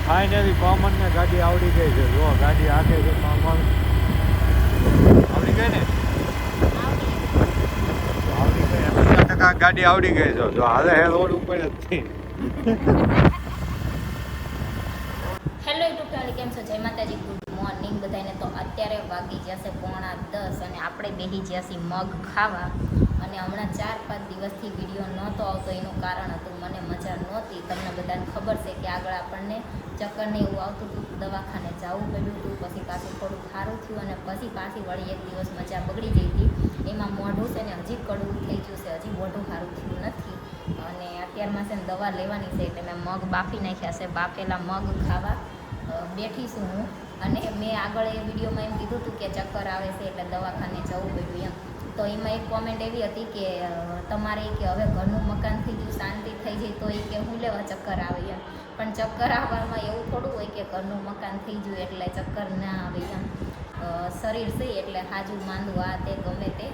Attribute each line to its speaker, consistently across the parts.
Speaker 1: Finally common ને ગાડી આવડી ગઈ છે. જો ગાડી આગે છે કોમન આવડી ગઈ ને, આવડી ગઈ 80% ગાડી આવડી ગઈ છે. જો હાલે હે રોડ ઉપર જ થી.
Speaker 2: હેલો યુટ્યુબ ફેમિલી, કેમ છો? જય માતાજી, ગુડ મોર્નિંગ બધાને. તો અત્યારે વાગી જશે 9:45 અને આપણે બેસી ગયા છીએ મગ ખાવા. અને હમણાં 4-5 દિવસથી વિડીયો નહોતો આવતો. એનું કારણ હતું મને મજા નહોતી. તમને બધાને ખબર છે કે આગળ આપણને ચક્કરને એવું આવતું હતું, દવાખાને જવું પડ્યું હતું. પછી પાછું થોડું સારું થયું અને પછી પાછી વળી એક દિવસ મજા બગડી ગઈ હતી. એમાં મોઢું છે ને હજી કડવું થઈ ગયું છે, હજી મોઢું સારું થયું નથી. અને અત્યારમાં છે ને દવા લેવાની છે એટલે મેં મગ બાફી નાખ્યા છે. બાફેલા મગ ખાવા બેઠી છું હું. અને મેં આગળ એ વિડીયોમાં એમ કીધું હતું કે ચક્કર આવે છે એટલે દવાખાને જવું પડ્યું એમ. તો એમાં એક કોમેન્ટ એવી હતી કે તમારે કે હવે ઘરનું મકાન થઈ ગયું, શાંતિ થઈ જાય તો એ કે હું લેવા ચક્કર આવે એમ. પણ ચક્કર આવવામાં એવું થોડું હોય કે ઘરનું મકાન થઈ ગયું એટલે ચક્કર ના આવે એમ. શરીર છે એટલે હાજુ માંદું આ તે ગમે તે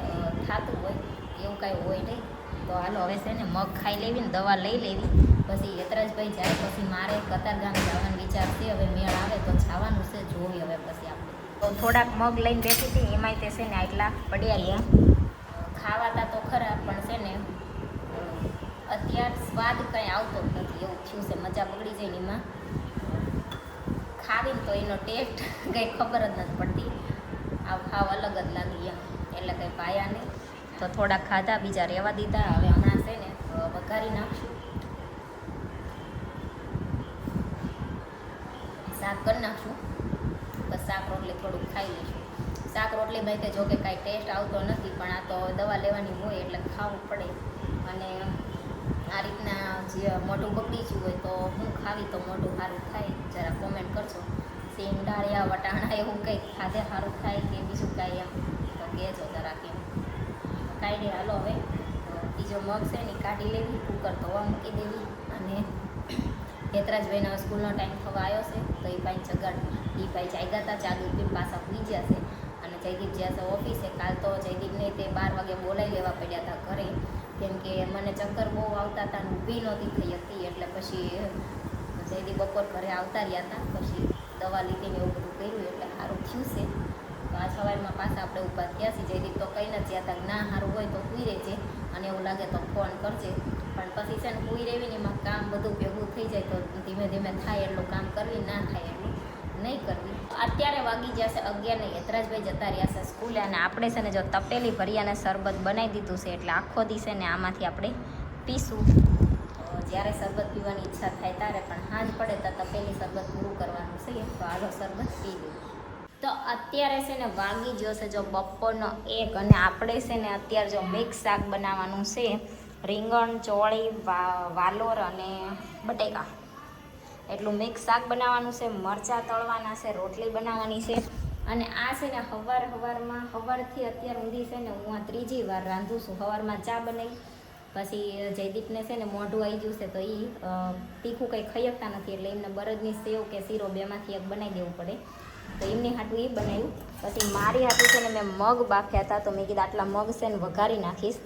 Speaker 2: થતું હોય, એવું કાંઈ હોય નહીં. તો હાલો હવે છે ને મગ ખાઈ લેવી ને દવા લઈ લેવી. પછી યતરાજભાઈ જાય પછી મારે કતારગામ જવાનો વિચાર છે. હવે મેળ આવે તો જવાનું છે, જોવી હવે પછી આપણે. તો થોડાક મગ લઈને બેઠી હતી, એમાંય તે છે ને આટલા પડ્યા રહ્યા. ખાવાતા તો ખરા પણ છે ને અત્યાર સ્વાદ કંઈ આવતો જ નથી, એવું થયું છે. મજા બગડી જાય ને એમાં ખાવીને તો એનો ટેસ્ટ કંઈ ખબર જ નથી પડતી. હાવ અલગ જ લાગી એમ. એટલે કંઈ પાયા નહીં. તો થોડાક ખાધા, બીજા રહેવા દીધા. હવે હમણાં છે ને વઘારી નાખશું, શાક કરી નાખશું. બસ શાક રોટલી થોડુંક ખાઈ લઈશું. શાક રોટલી ભાઈ કે જો કે કાંઈ ટેસ્ટ આવતો નથી, પણ આ તો દવા લેવાની હોય એટલે ખાવું પડે. અને આ રીતના જે મોઢું બગડી ગયું હોય તો હું ખાવી તો મોઢું સારું થાય, જરા કોમેન્ટ કરજો. સેમ ડાળિયા વટાણા એવું કંઈક ખાધે સારું થાય કે બીજું કાંઈ એમ તો કહેજો જરા કેમ. કાઢી હાલો હવે બીજો મગ છે ને કાઢી લેવી, કુકર ધોવા મૂકી દેવી. અને યતરાજભાઈના સ્કૂલનો ટાઈમ થવા આવ્યો છે તો એ ભાઈ જગાડ, એ ભાઈ જાગ્યા હતા, ચા દૂધ પીને પાછા સુઈ ગયા છે. અને જયદીપ જ્યાં છે ઓફિસે. કાલ તો જયદીપને તે 12 વાગે બોલાવી લેવા પડ્યા હતા ઘરે, કેમ કે મને ચક્કર બહુ આવતા હતા અને ઊભી નહોતી થઈ હતી. એટલે પછી જયદીપ બપોર ઘરે આવતા રહ્યા હતા. પછી દવા લીધીને એવું બધું કર્યું એટલે સારું થયું છે. તો આ સવારમાં પાછા આપણે ઊભા થયા છીએ. જયદીપ તો કંઈ નથી જ્યાં ના સારું હોય તો સૂઈ રહેજે અને એવું લાગે તો ફોન કરજે. પણ પછી છે ને સૂઈ રહેવી ને એમાં કામ બધું ભેગું થઈ જાય તો ધીમે ધીમે થાય એટલું કામ કરવી, ના થાય એટલું નહીં કરવી. અત્યારે વાગી જશે 11 ને યતરાજભાઈ જતા રહ્યા છે સ્કૂલે. અને આપણે છે ને જો તપેલી ભરી અને શરબત બનાવી દીધું છે એટલે આખો દિવસે ને આમાંથી આપણે પીશું. જ્યારે શરબત પીવાની ઈચ્છા થાય ત્યારે, પણ સાંજ પડે તો તપેલી શરબત પૂરું કરવાનું છે. તો હાલો શરબત પી દઉં. તો અત્યારે છે ને વાગી ગયો છે જો બપોરનો 1 અને આપણે છે ને અત્યારે જો મિક્સ શાક બનાવવાનું છે. રીંગણ, ચોળી, વાલોર અને બટેકા એટલું મિક્સ શાક બનાવવાનું છે. મરચાં તળવાના છે, રોટલી બનાવવાની છે. અને આ છે ને સવારથી અત્યાર સુધી છે ને હું આ 3જી વાર રાંધું છું. સવારમાં ચા બનાવી, પછી જયદીપને છે ને મોઢું આવી ગયું છે તો એ તીખું કંઈ ખાઈ શકતા નથી એટલે એમને બરદની સેવ કે શીરો બેમાંથી એક બનાવી દેવું પડે. તો એમની હાટું એ બનાવ્યું. પછી મારી હાટું છે ને મેં મગ બાફ્યા હતા. તો મેં કીધું આટલા મગ છે ને વઘારી નાખીશ,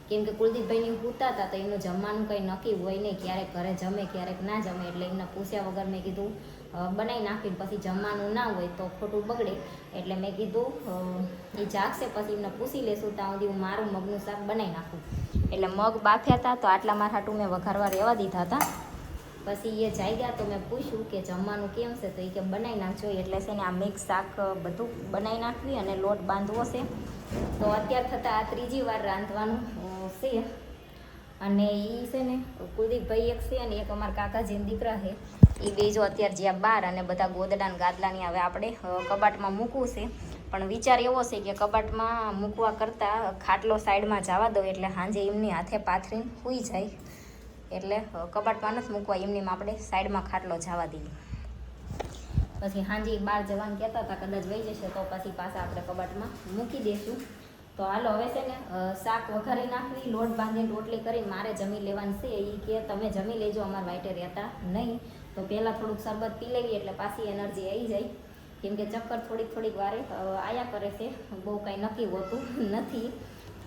Speaker 2: કેમ કે કુલદીપભાઈને પૂછતા હતા તો એમનું જમવાનું કંઈ નક્કી હોય નહીં, ક્યારેક ઘરે જમે ક્યારેક ના જમે. એટલે એમને પૂછ્યા વગર મેં કીધું બનાવી નાખીને પછી જમવાનું ના હોય તો ખોટું બગડે. એટલે મેં કીધું એ જાગશે પછી એમને પૂછી લેશું ત્યાં સુધી હું મારું મગનું શાક બનાવી નાખું. એટલે મગ બાફ્યા હતા તો આટલા મારા હાટું મેં વઘારવા રહેવા દીધા હતા. પછી એ જાગ્યા તો મેં પૂછ્યું કે જમવાનું કેમ છે તો એ કે બનાવી નાખજો. એટલે છે ને આ મિક્સ શાક બધું બનાવી નાખવી અને લોટ બાંધવો છે. તો અત્યાર થતાં આ 3જી વાર રાંધવાનું છે. અને એ છે ને કુલદીપભાઈ એક છે અને એક અમારા કાકાજીના દીકરા છે. એ બે જો અત્યારે જ્યાં બહાર અને બધા ગોદડા ને ગાદલાની હવે આપણે કબાટમાં મૂકવું છે. પણ વિચાર એવો છે કે કબાટમાં મૂકવા કરતાં ખાટલો સાઈડમાં જવા દો એટલે સાંજે એમની હાથે પાથરીને સૂઈ જાય. એટલે કબાટમાં નથી મૂકવા, એમની આપણે સાઈડમાં ખાટલો જવા દઈએ. પછી સાંજે બહાર જવાનું કહેતા હતા, કદાચ વહી જશે તો પછી પાછા આપણે કબાટમાં મૂકી દઈશું. તો હાલો હવે છે ને શાક વઘારી નાખવી, લોટ બાંધીને રોટલી કરીને મારે જમી લેવાની છે. એ કે તમે જમી લેજો, અમારા વાઈટે રહેતા નહીં. તો પહેલાં થોડુંક શરબત પી લેવી એટલે પાછી એનર્જી આવી જાય, કેમ કે ચક્કર થોડીક વારે આયા કરે છે, બહુ કાંઈ નક્કી હોતું નથી.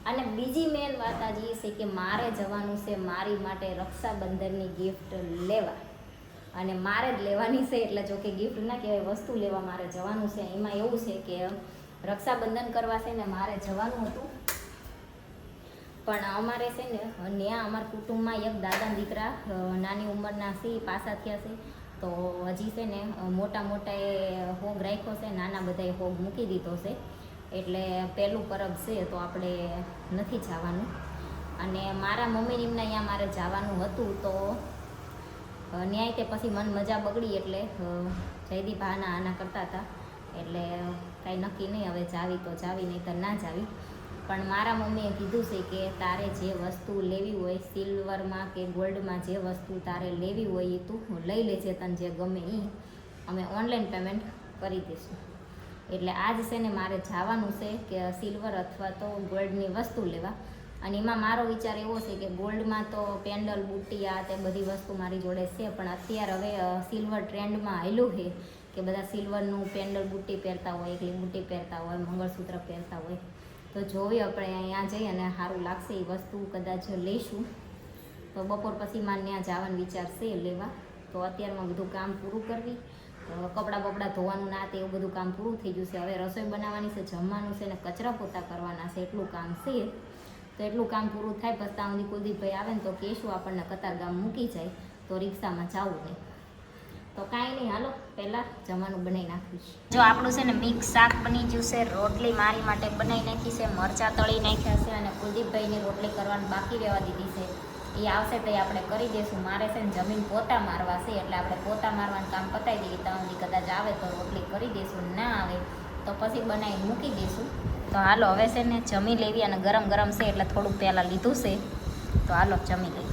Speaker 2: અને બીજી મેન વાત આજે એ છે કે મારે જવાનું છે મારી માટે રક્ષાબંધનની ગિફ્ટ લેવા. અને મારે જ લેવાની છે. એટલે જો કે ગિફ્ટ ના કહેવાય, વસ્તુ લેવા મારે જવાનું છે. એમાં એવું છે કે રક્ષાબંધન કરવા છે ને મારે જવાનું હતું, પણ અમારે છે ને ત્યાં અમારા કુટુંબમાં એક દાદા દીકરા નાની ઉંમરના છે, પાસા થયા છે. તો હજી છે ને મોટા મોટા એ હોગ રાખ્યો છે, નાના બધાએ હોગ મૂકી દીધો છે. એટલે પહેલું પરબ છે તો આપણે નથી જવાનું. અને મારા મમ્મીને એમના અહીંયા મારે જવાનું હતું, તો ન્યાય તે પછી મન મજા બગડી. એટલે જયદીપ આના કરતા હતા, એટલે કાંઈ નક્કી નહીં, હવે જાવી તો જાવી, નહીં તો ના જાવી. પણ મારા મમ્મીએ કીધું છે કે તારે જે વસ્તુ લેવી હોય, સિલ્વરમાં કે ગોલ્ડમાં જે વસ્તુ તારે લેવી હોય એ તું લઈ લેજે, તને જે ગમે એ અમે ઓનલાઈન પેમેન્ટ કરી દઈશું. એટલે આજ છે ને મારે જવાનું છે કે સિલ્વર અથવા તો ગોલ્ડની વસ્તુ લેવા. અને એમાં મારો વિચાર એવો છે કે ગોલ્ડમાં તો પેન્ડલ બુટ્ટી આ તે બધી વસ્તુ મારી જોડે છે, પણ અત્યારે હવે સિલ્વર ટ્રેન્ડમાં આવેલું છે કે બધા સિલ્વરનું પેન્ડલ બુટ્ટી પહેરતા હોય, એકલી બુટ્ટી પહેરતા હોય, મંગળસૂત્ર પહેરતા હોય. તો જોઈએ આપણે અહીંયા જઈ અને સારું લાગશે એ વસ્તુ કદાચ લઈશું. તો બપોર પછી મારે ત્યાં જવાનો વિચાર છે લેવા. તો અત્યારમાં બધું કામ પૂરું કરવી, કપડાં બપડા ધોવાનું ના તે એવું બધું કામ પૂરું થઈ ગયું છે. હવે રસોઈ બનાવવાની છે, જમવાનું છે ને કચરા પોતા કરવાના છે, એટલું કામ છે. તો એટલું કામ પૂરું થાય પછી ત્યાં સુધી કુલદીપભાઈ આવે ને તો કહેશું આપણને કતારગામ મૂકી જાય, તો રિક્ષામાં જવું નહીં. તો કાંઈ નહીં, હાલો પહેલાં જમવાનું બનાવી નાખ્યું છે. જો આપણું છે ને મિક્સ શાક બની ગયું છે, રોટલી મારી માટે બનાવી નાખી છે, મરચાં તળી નાખ્યા છે, અને કુલદીપભાઈની રોટલી કરવાની બાકી રહેવા દીધી છે. એ આવશે તો આપણે કરી દઈશું. મારે છે ને જમીન પોતા મારવા છે, એટલે આપણે પોતા મારવાનું કામ પતાવી દઈએ. ત્યાં સુધી કદાચ આવે તો રોટલી કરી દઈશું, ના આવે તો પછી બનાવી મૂકી દઈશું. તો હાલો હવે છે ને જમી લેવી, અને ગરમ ગરમ છે એટલે થોડુંક પહેલાં લીધું છે. તો હાલો જમી લઈએ.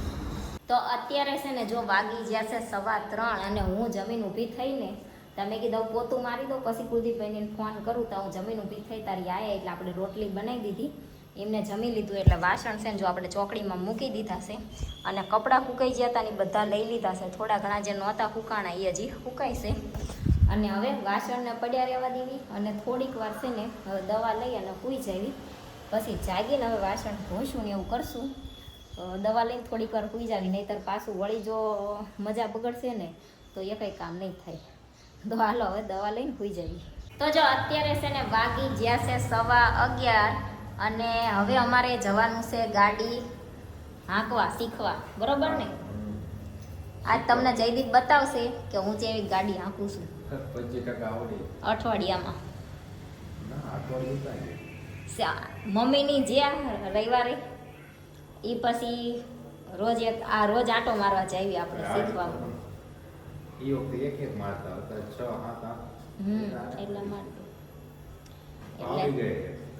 Speaker 2: તો અત્યારે છે ને જો વાગી ગયા છે 3:15, અને હું જમીન ઊભી થઈને તમે કીધું પોતું મારી દો, પછી કુલદીપભાઈને ફોન કરું. તો હું જમીન ઊભી થઈ તારી આયા, એટલે આપણે રોટલી બનાવી દીધી, એમને જમી લીધું. એટલે વાસણ છે ને જો આપણે ચોકડીમાં મૂકી દીધા છે, અને કપડાં સુકાઈ ગયા હતા ને બધા લઈ લીધા છે. થોડા ઘણા જે નહોતા સુકાણા એ હજી સુકાય છે. અને હવે વાસણને પડ્યા રહેવા દેવી, અને થોડીક વાર છે ને દવા લઈ અને સૂઈ જાવી. પછી જાગીને હવે વાસણ ધોઈશું ને એવું કરશું. દવા લઈને થોડીક વાર સૂઈ જાવી, નહીંતર પાછું વળી જો મજા બગડશે ને તો એ કંઈ કામ નહીં થાય. તો હાલો હવે દવા લઈને સૂઈ જાવી. તો જો અત્યારે છે ને વાગી ગયા છે 11:15, અને હવે અમારે જવાનું છે ગાડી હાંકવા શીખવા, બરોબર ને? આજ તમને જયદીપ બતાવશે કે હું જેવી ગાડી હાંકું છું
Speaker 1: 25% આવડી
Speaker 2: અઠવાડિયામાં.
Speaker 1: ના અઠવાડિયું
Speaker 2: મમ્મીની જ્યાં રવિવારે એ પછી રોજ રોજ આંટો મારવા જઈએ આપણે શીખવામાં.
Speaker 1: એ વખતે એક મારતા હતા 6-7
Speaker 2: એટલા માટે
Speaker 1: આવી ગઈ.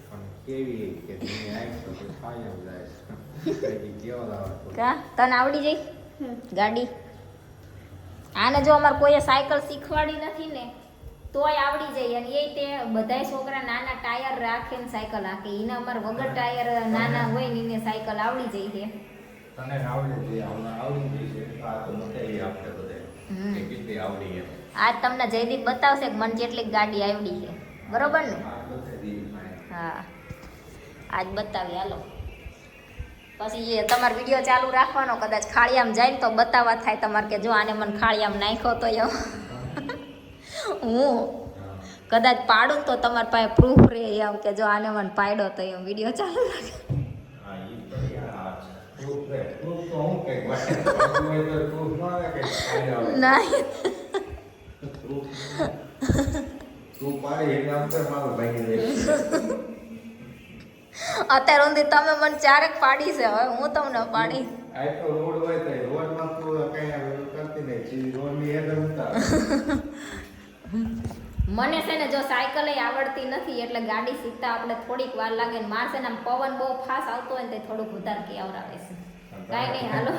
Speaker 1: પણ કેવી કે તમે આવશો તો ખાઈ જાય કેવા
Speaker 2: કા તને આવડી જાય ગાડી? આને જો અમારે કોઈએ સાયકલ શીખવાડી નથી ને તોય આવડી જાય. અને એ તે બધાય છોકરા નાના ટાયર રાખે ને સાયકલ હાકે, એને અમારે વગર ટાયર નાના હોય ને એને સાયકલ આવડી જાય છે.
Speaker 1: તને આવડી છે આ તો મોટે આપણે બધા કે કેટલી આવડી છે.
Speaker 2: આજ તમને જયદીપ બતાવશે કે મને કેટલી ગાડી આવડી છે, બરોબર ને? હા આજ બતાવી. હાલો પછી એ તમારે વિડીયો ચાલુ રાખવાનો, કદાચ ખાળિયામાં જાય ને તો બતાવવા થાય તમારે કે જો આને મને ખાળિયામાં નાખ્યો તો એમ. હું કદાચ પાડું તો તમારી પાસે પ્રૂફ રહે એમ કે જો આને મને પાડ્યો તો એમ વિડીયો ચાલુ રાખે. ના અત્યારે સુધી તમે મને ચારેક પાડી છે, હવે હું તમને પાડી. મને છે ને જો સાયકલ આવડતી નથી, એટલે ગાડી શીખતા આપણે થોડીક વાર લાગે. ને મારશે ને પવન બહુ ફાસ્ટ આવતો હોય ને તે થોડુંક વધારે કેવરાવે છે. કાંઈ નહીં, હાલો.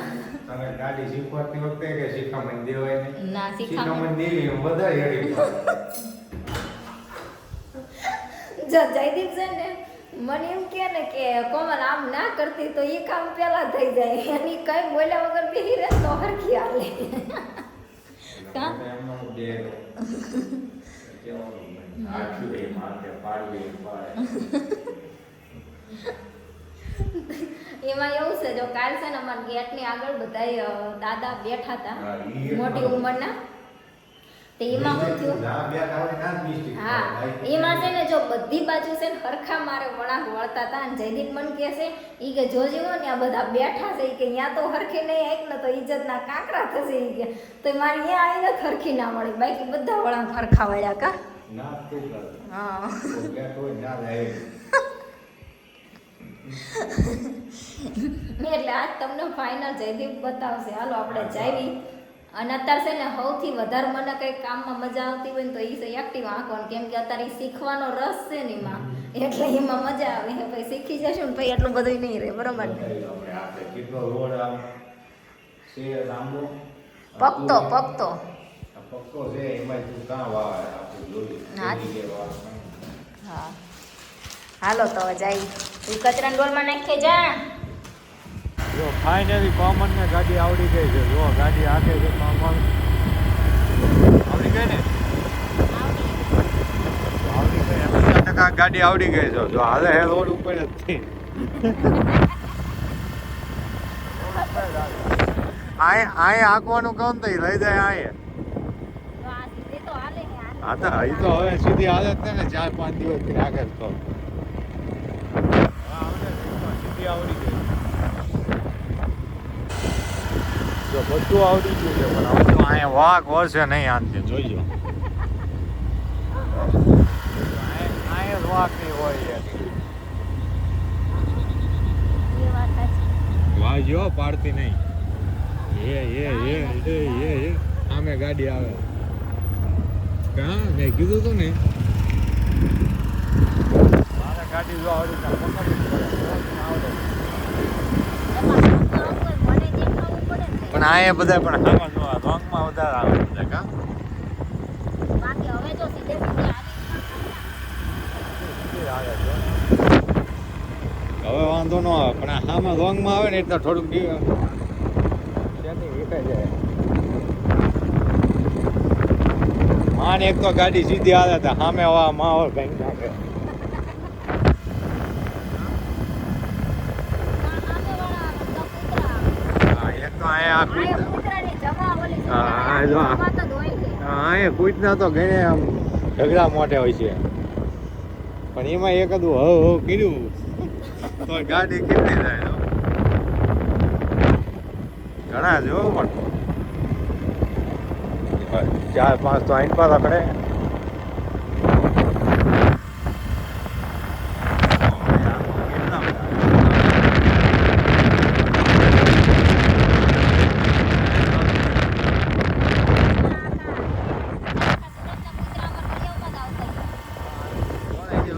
Speaker 1: ગાડી શીખવાતી વખતે કે શીખામણ દેવાય નહીં?
Speaker 2: ના, શીખામણ
Speaker 1: દેવી વધારે
Speaker 2: જો જયદીપ છે ને મને એમ કે ને કે કોમલ આમ ના કરતી તો એ કામ પેલા થઈ જાય, અને કઈ બોલ્યા વગર બેહી રહે તો હરખી હાલે. કા એમાં એવું છે જો કાલ છે ને અમારા ગેટની આગળ બધાય દાદા બેઠા હતા
Speaker 3: હા, ઈ
Speaker 2: મોટી ઉંમરના. તો એમાં શું થયું હા એમાં છે ને જો બધી બાજુ છે ને હરખા મારે વળાંક વળતા હતા અને જયદીપ મને કહે છે ઈ કે જોજે હો ને આ બધા બેઠા છે ઈ કે ત્યાં તો હરખી નહીં આવીક ને તો ઇજ્જતના કાંકરા થશે ઈ કે તો મારે અહીંયા આવીને હરખી ના મળી બાકી બધા વળાંક હરખા વળ્યા કા હા એટલે આજ તમને ફાઇનલ જયદીપ બતાવશે હાલો આપણે જાવી. અને અત્યારે છે ને સૌથી વધારે મને કંઈક કામમાં મજા આવતી હોય ને તો એ છે એક્ટિવા આંકવાનું કેમ કે અત્યારે ઈ શીખવાનો રસ છે ને એમાં એટલે એમાં મજા આવે પછી શીખી જશું ને પછી એટલું બધું નહીં રહે બરોબર ને. પકતો
Speaker 3: છે એમાં તું કાં વાવે આપણે જોયું
Speaker 2: હા હાલો તો જાય તું કચરાના ડોલમાં નાખી જા.
Speaker 1: જો ફાઇનલી કોમન ને ગાડી આવડી ગઈ છે. જો ગાડી આગે છે કોમન આવડી ગઈ ને આવડી ગઈ 80% ગાડી આવડી ગઈ છે. જો હાલે હે રોડ ઉપર જ થી આય આંકવાનું કોણ તો લઈ જાય આય હા તો એ તો હવે સીધી હાલત ને 4-5 દિવસથી આગળ તો સીધી આવડી ગઈ. જો બધું આવડી ગયું છે પણ હવે તો અહીંયા વાઘ વળશે નહીં આનથી જોઈજો અહીંયા વાઘ નહીં હોય વાહ જો પાડતી નહીં એ સામે ગાડી આવે કા મેં કીધું તું ને મારે ગાડી જો આવડી પણ અહીંયા બધા પણ આમાં જો રોંગમાં વધારે આવે બધા કા હવે વાંધો ન આવે પણ આ આમાં રોંગમાં આવે ને એટલે થોડુંક વેકાઈ જાય. માન એક તો ગાડી સીધી આવે તો સામે હવા માહોલ કઈ નાખે. એક તો અહીંયા કૂતના તો ગણે આમ ઝઘડા મોટે હોય છે પણ એમાં એકાદું હવ કર્યું તો ગાડી કેટલી જાય ઘણા જો પણ 4-5 તો આઈન પર રખડે.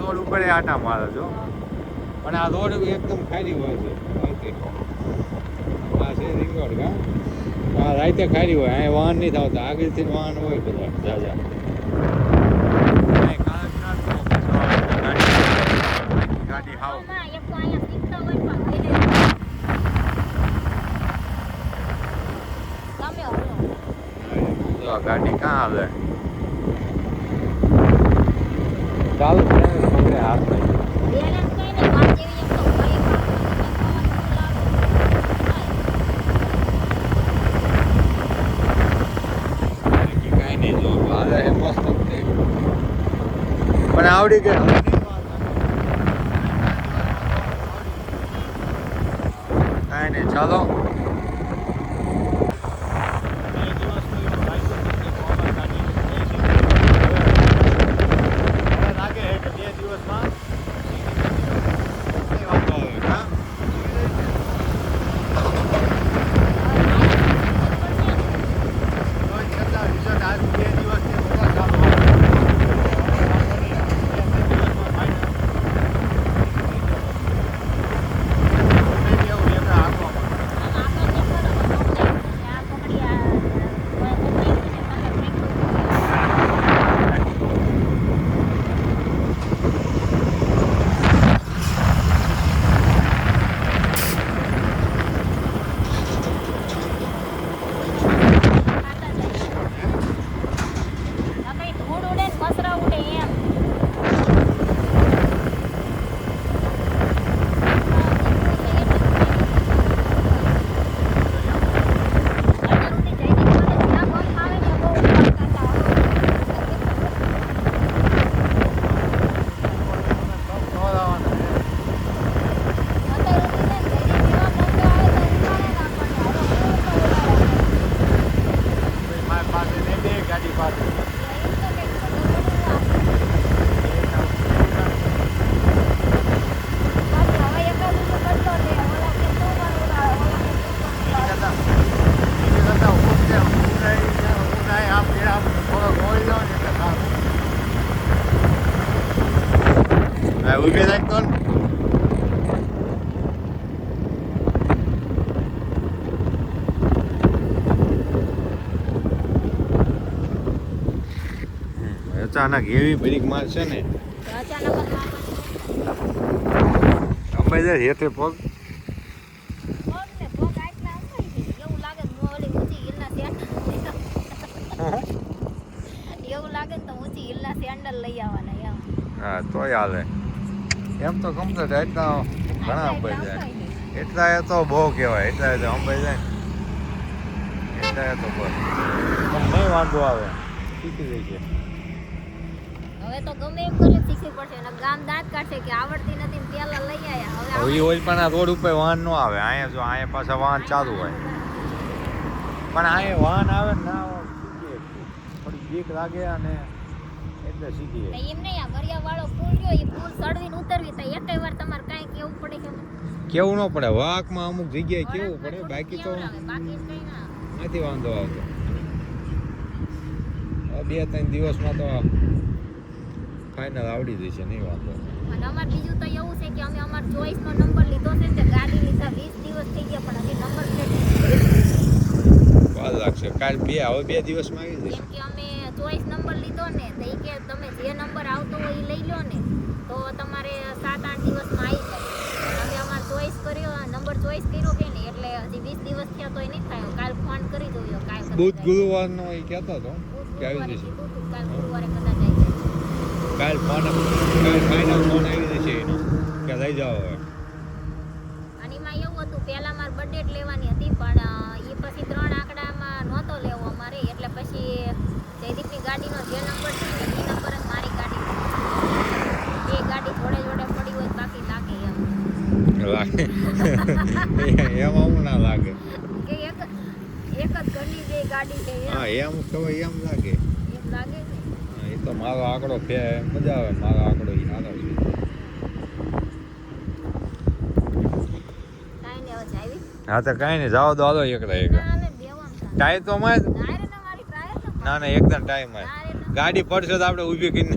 Speaker 1: રોડ ઉપર આટા મારે જો પણ આ રોડ એકદમ ખાલી હોય છે. આ છે રિંગ રોડ કા હા રાતે ખાલી હોય અહીંયા વાહન નહીં થતા આગળથી વાહન હોય બધા જાજા ગાડી હાવ ગાડી ક્યાં આવે ચાલુ હાથ નહીં પણ આવડી ગઈ કાંઈ નહીં ચાલો લાગે કે 2 દિવસમાં ગાડી પાસે ઉભી રાખ તો અચાનક એવી બ્રેક મારશે ને અંબાઈ જાય હેઠે પગ
Speaker 2: એવું લાગે ને તો ઊંચી હિલના સેન્ડલ લઈ આવવાના એમ.
Speaker 1: હા તોય હાલે એમ તો કમ્પ્લીટ એટલા ઘણા અંબાઈ જાય એટલા એ તો બહુ કહેવાય એટલા તો અંબાઈ જાય ને એટલા એ તો બસ પણ નહીં વાંધો આવે શીખી જાય છે
Speaker 2: હવે તો ગમે એમ કરે શીખવી પડશે અને ગામ દાંત કાઢશે કે આવડતી નથી ને પેલા લઈ આયા હવે
Speaker 1: હવે ઓલ પણ આ રોડ ઉપર વાહન ન આવે અહીંયા જો અહીંયા પાછા વાહન ચાલુ હોય પણ અહીંયા વાહન આવે ને ના આવે શીખીએ થોડી બીક લાગે અને એટલે શીખીએ
Speaker 2: એમ નહીં આ ગરિયા વાળો પુલ રહ્યો એ પુલ ચડવીને ઉતરવી તો એકેય વાર તમારે કાંઈ કેવું પડે કે
Speaker 1: કેવું ન પડે વાકમાં અમુક જગ્યાએ કેવું પડે બાકી તો
Speaker 2: બાકી કઈ ના
Speaker 1: નથી વાંધો આવતો 2-3 દિવસમાં તો ફાઇનલ આવડી જશે નહીં વાંધો
Speaker 2: અને અમાર બીજું તો એવું છે કે અમે અમાર ચોઈસનો નંબર લીધો છે ને તે ગાડી લીધા 20 દિવસ થઈ ગયા પણ હજી નંબર પ્લેટ
Speaker 1: વાર લાગશે કાલ હવે 2 દિવસમાં આવી જશે
Speaker 2: કેમ કે અમે ચોઈસ નંબર લીધો ને તો ઈ કે તમે જે નંબર આવતો હોય એ લઈ લો ને તો તમારે 7-8 દિવસમાં આવી જાય અમે અમાર ચોઈસ કર્યો નંબર ચોઈસ કર્યો કે ને એટલે હજી 20 દિવસ થયા તોય નહીં થાય કાલ ફોન કરી જોયો કાલ
Speaker 1: બુધ ગુરુવારનો એ કહેતો હતો કે આવી જશે
Speaker 2: કાલ ગુરુવારે કદાચ આવી જાય
Speaker 1: કાલ ફાઇનલ ફોન આવી જશે એનો કે લઈ જાઓ હવે
Speaker 2: અને એમાં એવું હતું પહેલા મારે બર્થડેટ લેવાની હતી પણ એ પછી 3 આંકડામાં નહોતો લેવો અમારે એટલે પછી જયદીપની ગાડીનો જે નંબર છે ને એ નંબર જ મારી ગાડી એ ગાડી જોડે જોડે પડી હોય બાકી લાગે એમ
Speaker 1: લાગે એમાં હું ના લાગે
Speaker 2: કે એક જ ઘરની બે ગાડી છે
Speaker 1: હા એમ કહેવાય એમ લાગે
Speaker 2: એમ લાગે છે
Speaker 1: એ તો મારો આંકડો મજા આવે મારો આંકડો એ સારો છે
Speaker 2: કાંઈ ને હવે જાવી
Speaker 1: હા તો કાંઈ નહીં જાઓ તો હાલો એકડા એક
Speaker 2: હાલે બેવાનું
Speaker 1: ટાઈમ તો માં
Speaker 2: ટાયર ને મારી ટાયર ને
Speaker 1: ના એકદમ ટાઈમ માં ગાડી પડશે તો આપણે ઊભી કરીને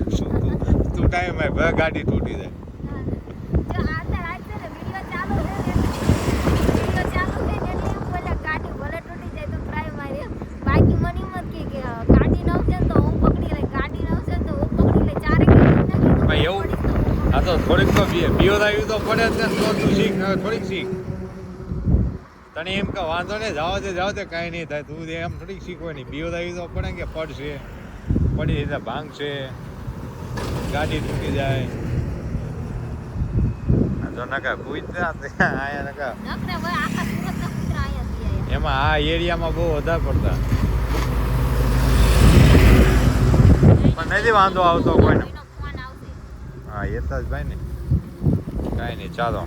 Speaker 1: તું ટાઈમ આવે ગાડી તૂટી જાય
Speaker 2: જો આતે રાત છે ને વિડિયો ચાલુ છે ને વિડિયો ચાલુ છે ને એટલે એમ બોલે ગાડી ભલે તૂટી જાય તો ટ્રાય મારી બાકી મને મત કે ગાડી ન આવશે તો હું પકડી લઈ ગાડી ન આવશે તો હું પકડી લઈ ચારે કે
Speaker 1: ભાઈ એવું હા તો થોડીક તો બીઓ રાવી તો પડે જ ને તો તું શીખ હવે થોડીક શીખ તને એમ કે વાંધો નહીં જાવ દે કાંઈ નહીં થાય તું એમ થોડીક શીખવાની બીઓ રાવી તો પડે કે પડશે પડી રીતે ભાંગશે ગાડી તૂટી જાય જો નકા કૂદતા આયા નકા
Speaker 2: નકરે ભાઈ આખા સુરત ના કૂતરા આયા છે
Speaker 1: એમાં આ એરિયામાં બહુ વધારે પડતા પણ નથી વાંધો આવતો કોઈને
Speaker 2: એનો ફોન આવશે
Speaker 1: હા એ તો જ ભાઈ ને કાંઈ નહીં ચાલો